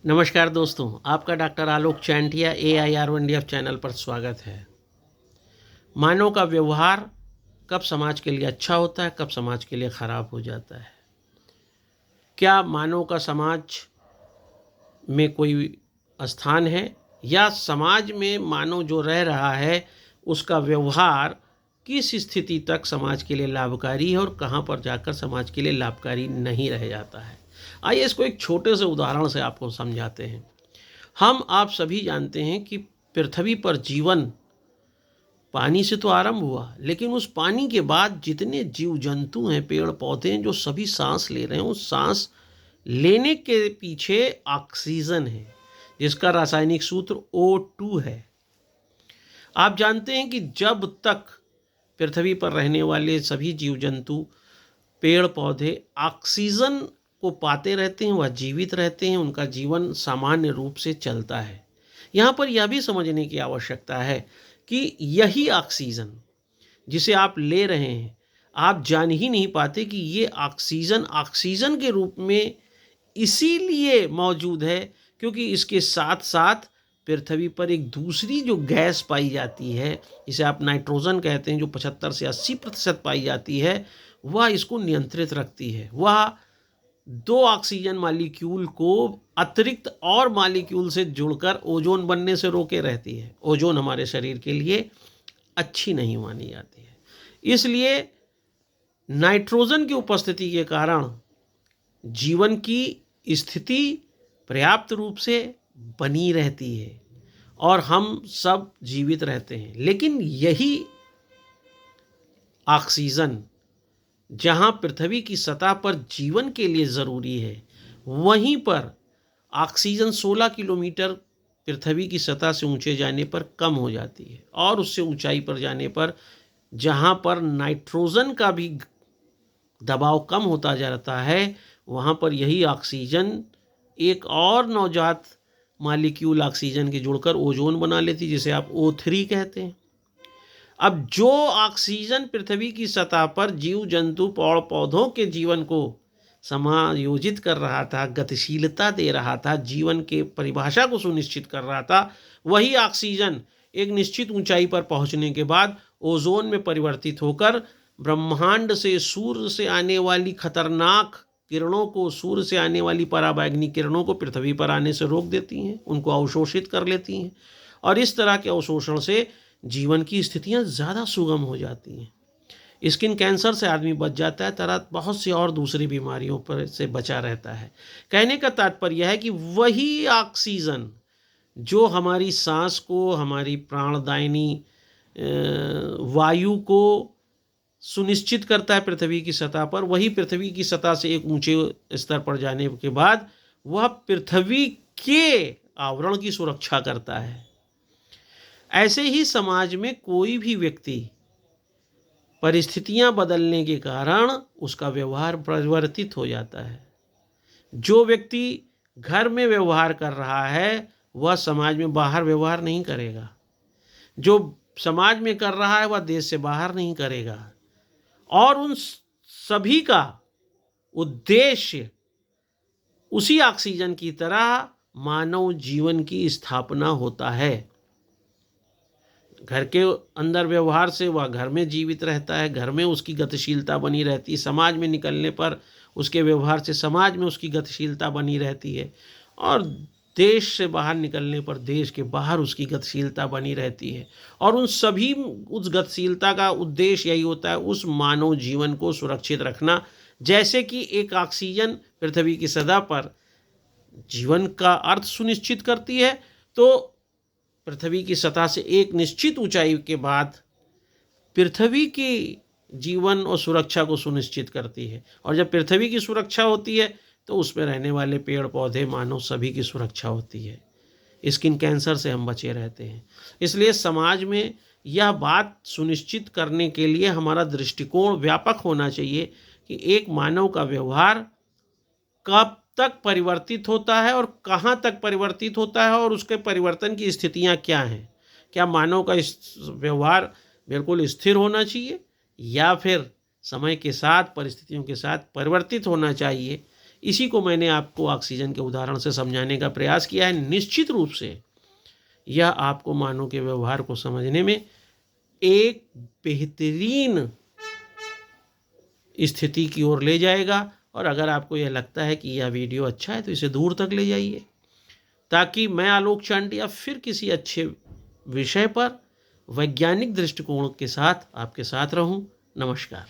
नमस्कार दोस्तों, आपका डॉक्टर आलोक चैंटिया AIR1DF चैनल पर स्वागत है। मानव का व्यवहार कब समाज के लिए अच्छा होता है, कब समाज के लिए खराब हो जाता है। क्या मानव का समाज में कोई स्थान है या समाज में मानव जो रह रहा है उसका व्यवहार किस स्थिति तक समाज के लिए लाभकारी है और कहाँ पर जाकर समाज के लिए लाभकारी नहीं रह जाता है। आइए इसको एक छोटे से उदाहरण से आपको समझाते हैं। हम आप सभी जानते हैं कि पृथ्वी पर जीवन पानी से तो आरंभ हुआ, लेकिन उस पानी के बाद जितने जीव जंतु हैं, पेड़ पौधे हैं, जो सभी सांस ले रहे हैं, उस सांस लेने के पीछे ऑक्सीजन है जिसका रासायनिक सूत्र O2 है। आप जानते हैं कि जब तक पृथ्वी पर रहने वाले सभी जीव जंतु, पेड़ पौधे ऑक्सीजन को पाते रहते हैं, वह जीवित रहते हैं, उनका जीवन सामान्य रूप से चलता है। यहाँ पर यह भी समझने की आवश्यकता है कि यही ऑक्सीजन जिसे आप ले रहे हैं, आप जान ही नहीं पाते कि ये ऑक्सीजन ऑक्सीजन के रूप में इसीलिए मौजूद है क्योंकि इसके साथ साथ पृथ्वी पर एक दूसरी जो गैस पाई जाती है, जिसे आप नाइट्रोजन कहते हैं, जो 75 से 80% पाई जाती है, वह इसको नियंत्रित रखती है। वह दो ऑक्सीजन मालिक्यूल को अतिरिक्त और मालिक्यूल से जुड़कर ओजोन बनने से रोके रहती है। ओजोन हमारे शरीर के लिए अच्छी नहीं मानी जाती है, इसलिए नाइट्रोजन की उपस्थिति के कारण जीवन की स्थिति पर्याप्त रूप से बनी रहती है और हम सब जीवित रहते हैं। लेकिन यही ऑक्सीजन जहाँ पृथ्वी की सतह पर जीवन के लिए ज़रूरी है, वहीं पर ऑक्सीजन 16 किलोमीटर पृथ्वी की सतह से ऊंचे जाने पर कम हो जाती है और उससे ऊंचाई पर जाने पर जहाँ पर नाइट्रोजन का भी दबाव कम होता जाता है, वहाँ पर यही ऑक्सीजन एक और नवजात मालिक्यूल ऑक्सीजन के जुड़कर ओजोन बना लेती, जिसे आप O3 कहते हैं। अब जो ऑक्सीजन पृथ्वी की सतह पर जीव जंतु पेड़ पौधों के जीवन को समायोजित कर रहा था, गतिशीलता दे रहा था, जीवन के परिभाषा को सुनिश्चित कर रहा था, वही ऑक्सीजन एक निश्चित ऊंचाई पर पहुंचने के बाद ओजोन में परिवर्तित होकर ब्रह्मांड से, सूर्य से आने वाली खतरनाक किरणों को, सूर्य से आने वाली पराबैंगनी किरणों को पृथ्वी पर आने से रोक देती हैं, उनको अवशोषित कर लेती हैं और इस तरह के अवशोषण से जीवन की स्थितियां ज़्यादा सुगम हो जाती हैं। स्किन कैंसर से आदमी बच जाता है, तरह बहुत सी और दूसरी बीमारियों पर से बचा रहता है। कहने का तात्पर्य है कि वही ऑक्सीजन जो हमारी सांस को, हमारी प्राणदायिनी वायु को सुनिश्चित करता है पृथ्वी की सतह पर, वही पृथ्वी की सतह से एक ऊंचे स्तर पर जाने के बाद वह पृथ्वी के आवरण की सुरक्षा करता है। ऐसे ही समाज में कोई भी व्यक्ति परिस्थितियां बदलने के कारण उसका व्यवहार परिवर्तित हो जाता है। जो व्यक्ति घर में व्यवहार कर रहा है वह समाज में बाहर व्यवहार नहीं करेगा, जो समाज में कर रहा है वह देश से बाहर नहीं करेगा और उन सभी का उद्देश्य उसी ऑक्सीजन की तरह मानव जीवन की स्थापना होता है। घर के अंदर व्यवहार से वह घर में जीवित रहता है, घर में उसकी गतिशीलता बनी रहती है, समाज में निकलने पर उसके व्यवहार से समाज में उसकी गतिशीलता बनी रहती है और देश से बाहर निकलने पर देश के बाहर उसकी गतिशीलता बनी रहती है। और उन सभी उस गतिशीलता का उद्देश्य यही होता है, उस मानव जीवन को सुरक्षित रखना। जैसे कि एक ऑक्सीजन पृथ्वी की सतह पर जीवन का अर्थ सुनिश्चित करती है, तो पृथ्वी की सतह से एक निश्चित ऊंचाई के बाद पृथ्वी की जीवन और सुरक्षा को सुनिश्चित करती है। और जब पृथ्वी की सुरक्षा होती है तो उसमें रहने वाले पेड़ पौधे, मानव सभी की सुरक्षा होती है। स्किन कैंसर से हम बचे रहते हैं। इसलिए समाज में यह बात सुनिश्चित करने के लिए हमारा दृष्टिकोण व्यापक होना चाहिए कि एक मानव का व्यवहार कब तक परिवर्तित होता है और कहाँ तक परिवर्तित होता है और उसके परिवर्तन की स्थितियाँ क्या हैं। क्या मानव का इस व्यवहार बिल्कुल स्थिर होना चाहिए या फिर समय के साथ, परिस्थितियों के साथ परिवर्तित होना चाहिए। इसी को मैंने आपको ऑक्सीजन के उदाहरण से समझाने का प्रयास किया है। निश्चित रूप से यह आपको मानव के व्यवहार को समझने में एक बेहतरीन स्थिति की ओर ले जाएगा। और अगर आपको यह लगता है कि यह वीडियो अच्छा है तो इसे दूर तक ले जाइए, ताकि मैं आलोक चांटिया फिर किसी अच्छे विषय पर वैज्ञानिक दृष्टिकोण के साथ आपके साथ रहूं। नमस्कार।